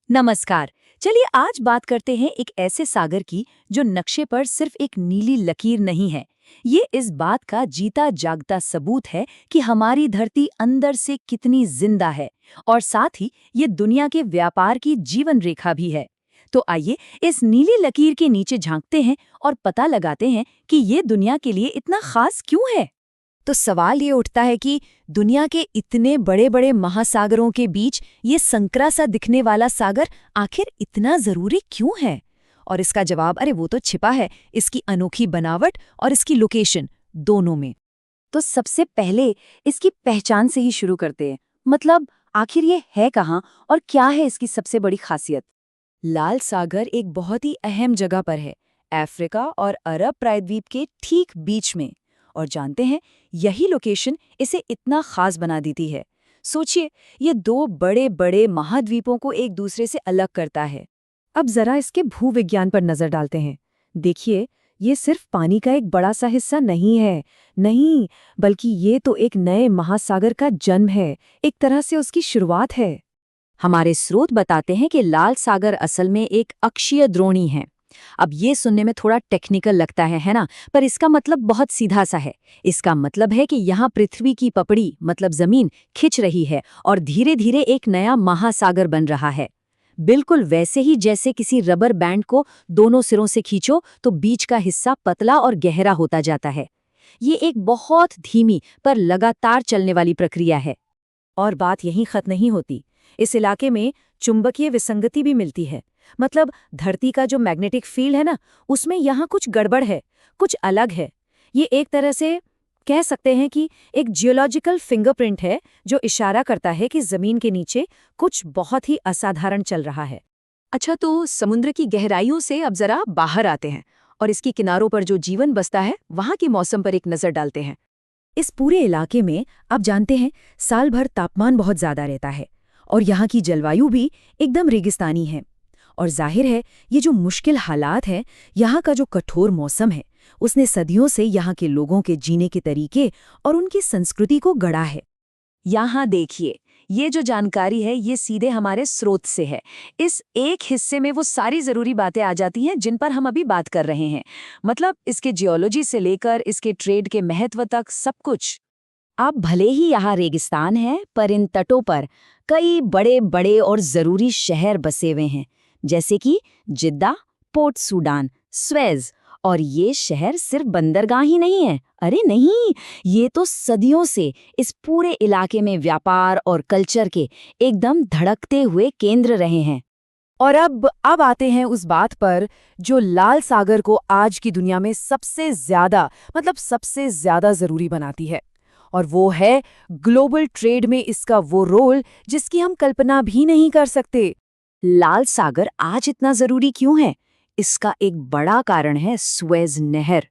नमस्कार। चलिए आज बात करते हैं एक ऐसे सागर की जो नक्शे पर सिर्फ एक नीली लकीर नहीं है। ये इस बात का जीता जागता सबूत है कि हमारी धरती अंदर से कितनी जिंदा है और साथ ही ये दुनिया के व्यापार की जीवन रेखा भी है। तो आइए इस नीली लकीर के नीचे झांकते हैं और पता लगाते हैं कि ये दुनिया के लिए इतना खास क्यों है। तो सवाल ये उठता है कि दुनिया के इतने बड़े बड़े महासागरों के बीच ये संकरा सा दिखने वाला सागर आखिर इतना जरूरी क्यों है। और इसका जवाब अरे वो तो छिपा है इसकी अनोखी बनावट और इसकी लोकेशन दोनों में। तो सबसे पहले इसकी पहचान से ही शुरू करते हैं। मतलब आखिर ये है कहाँ और क्या है इसकी सबसे बड़ी खासियत। लाल सागर एक बहुत ही अहम जगह पर है, अफ्रीका और अरब प्रायद्वीप के ठीक बीच में। और जानते हैं यही लोकेशन इसे इतना खास बना देती है। सोचिए, ये दो बड़े बड़े महाद्वीपों को एक दूसरे से अलग करता है। अब जरा इसके भूविज्ञान पर नजर डालते हैं। देखिए, ये सिर्फ पानी का एक बड़ा सा हिस्सा नहीं है, नहीं, बल्कि ये तो एक नए महासागर का जन्म है, एक तरह से उसकी शुरुआत है। हमारे स्रोत बताते हैं कि लाल सागर असल में एक अक्षीय द्रोणी है। अब ये सुनने में थोड़ा टेक्निकल लगता है ना, पर इसका मतलब बहुत सीधा सा है। इसका मतलब है कि यहाँ पृथ्वी की पपड़ी मतलब जमीन खिंच रही है और धीरे धीरे एक नया महासागर बन रहा है। बिल्कुल वैसे ही जैसे किसी रबर बैंड को दोनों सिरों से खींचो तो बीच का हिस्सा पतला और गहरा होता जाता है। ये एक बहुत धीमी पर लगातार चलने वाली प्रक्रिया है। और बात यहीं खत्म नहीं होती। इस इलाके में चुंबकीय विसंगति भी मिलती है। मतलब धरती का जो मैग्नेटिक फील्ड है ना, उसमें यहाँ कुछ गड़बड़ है, कुछ अलग है। ये एक तरह से कह सकते हैं कि एक जियोलॉजिकल फिंगरप्रिंट है जो इशारा करता है कि जमीन के नीचे कुछ बहुत ही असाधारण चल रहा है। अच्छा, तो समुद्र की गहराइयों से अब जरा बाहर आते हैं और इसकी किनारों पर जो जीवन बसता है वहाँ के मौसम पर एक नजर डालते हैं। इस पूरे इलाके में आप जानते हैं साल भर तापमान बहुत ज्यादा रहता है और यहाँ की जलवायु भी एकदम रेगिस्तानी है। और जाहिर है ये जो मुश्किल हालात हैं, यहाँ का जो कठोर मौसम है, उसने सदियों से यहाँ के लोगों के जीने के तरीके और उनकी संस्कृति को गढ़ा है। यहाँ देखिए, ये जो जानकारी है ये सीधे हमारे स्रोत से है। इस एक हिस्से में वो सारी जरूरी बातें आ जाती हैं जिन पर हम अभी बात कर रहे हैं। मतलब इसके जियोलॉजी से लेकर इसके ट्रेड के महत्व तक सब कुछ। अब भले ही यहाँ रेगिस्तान है, पर इन तटों पर कई बड़े बड़े और जरूरी शहर बसे हुए हैं, जैसे कि जिद्दा, पोर्ट सूडान, स्वेज। और ये शहर सिर्फ बंदरगाह ही नहीं है, अरे नहीं, ये तो सदियों से इस पूरे इलाके में व्यापार और कल्चर के एकदम धड़कते हुए केंद्र रहे हैं। और अब आते हैं उस बात पर जो लाल सागर को आज की दुनिया में सबसे ज्यादा जरूरी बनाती है। और वो है ग्लोबल ट्रेड में इसका वो रोल जिसकी हम कल्पना भी नहीं कर सकते। लाल सागर आज इतना जरूरी क्यों है? इसका एक बड़ा कारण है स्वेज नहर।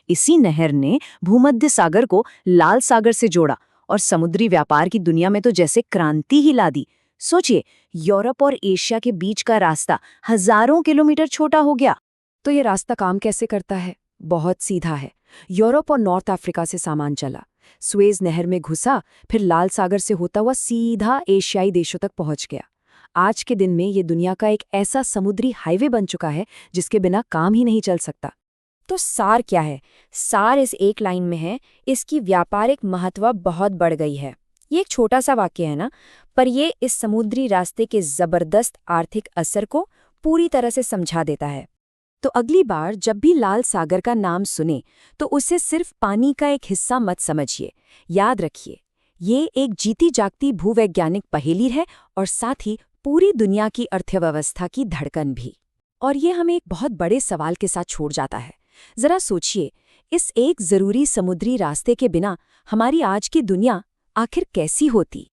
इसी नहर ने भूमध्य सागर को लाल सागर से जोड़ा और समुद्री व्यापार की दुनिया में तो जैसे क्रांति ही ला दी। सोचिए, यूरोप और एशिया के बीच का रास्ता हजारों किलोमीटर छोटा हो गया। तो ये रास्ता काम कैसे करता है? बहुत सीधा है। यूरोप और नॉर्थ अफ्रीका से सामान चला, स्वेज नहर में घुसा, फिर लाल सागर से होता हुआ सीधा एशियाई देशों तक पहुंच गया। आज के दिन में ये दुनिया का एक ऐसा समुद्री हाईवे बन चुका है जिसके बिना काम ही नहीं चल सकता। तो सार क्या है? सार इस एक लाइन में है, इसकी व्यापारिक महत्व बहुत बढ़ गई है। ये एक छोटा सा वाक्य है ना, पर ये इस समुद्री रास्ते के जबरदस्त आर्थिक असर को पूरी तरह से समझा देता है। तो अगली बार जब भी लाल सागर का नाम सुने तो उसे सिर्फ पानी का एक हिस्सा मत समझिए। याद रखिए, ये एक जीती जागती भूवैज्ञानिक पहेली है और साथ ही पूरी दुनिया की अर्थव्यवस्था की धड़कन भी। और ये हमें एक बहुत बड़े सवाल के साथ छोड़ जाता है। जरा सोचिए, इस एक जरूरी समुद्री रास्ते के बिना हमारी आज की दुनिया आखिर कैसी होती?